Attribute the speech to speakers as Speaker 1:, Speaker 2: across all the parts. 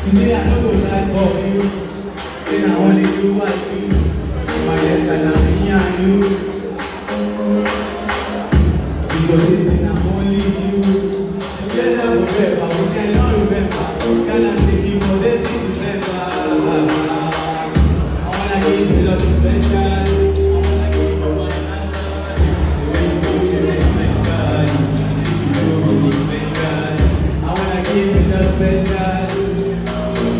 Speaker 1: Today I no go lie for you. Say na only you I choose. My best na me and you. Because they say na only you. Together forever, we cannot remember. Cannot take it for the thing to remember. I wanna give you love special. I wanna give you one answer. The way you do it make me special. Teach you to be special. I wanna give you love special.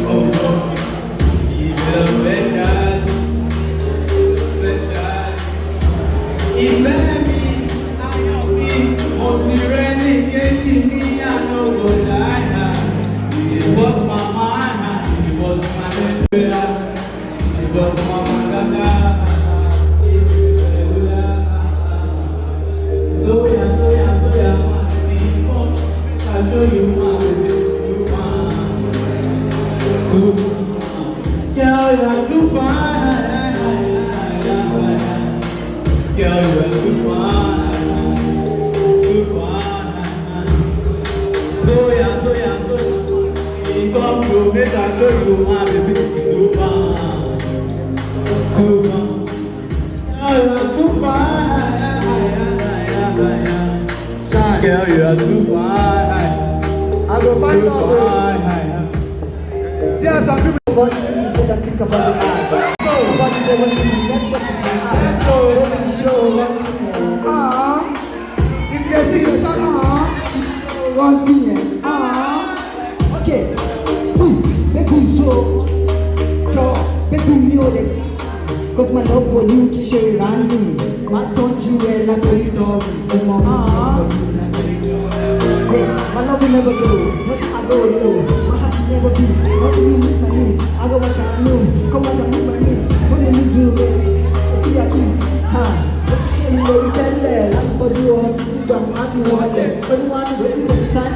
Speaker 1: Oh no, give you love special. Special. Ìfẹ́ mi, ayọ̀ mi, mo ti rẹ́ ní kejì ní àná kò láyà. It was my mind, it was my prayer, it was my magada, it was cellular. Soya, mommy, come, I'll show you my baby, too fine, too fine. Girl, you're too fine. Girl, you're too fine, too fine. Soya, come to make I show you my baby, too fine, too fine. Girl, you're too fine. Girl, you're too fine.
Speaker 2: I go find
Speaker 1: Too
Speaker 2: out.
Speaker 1: fine.
Speaker 2: See how some people about it is so that think about the art. About the devil, that's what the art. Show if you see it, one thing. Okay. See, make you show. Make you know that. Cause my love for you can show you around me. My touch you well, I told you all. My love will never go. Nothing I go low. My heart will never beat. Nothing you meet my needs. I go watch I know. Come on, I meet my needs. What do you do, baby? See your kids. What you say you know you tell them. That's what you want. You don't want to want them. When you want to waiting for the time,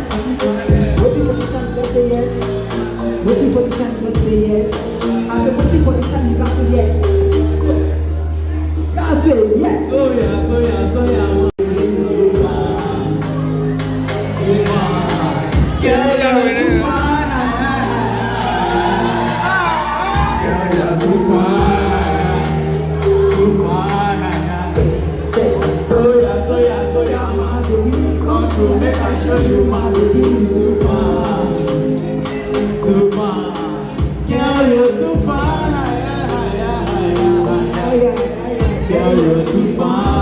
Speaker 2: waiting for the time to say yes. Waiting for the time to say yes. I said waiting for the time you got to say yes. So, God say yes.
Speaker 1: Soya, make I show you my baby, too fine, too fine. Girl, you're too fine. Girl, you're too fine.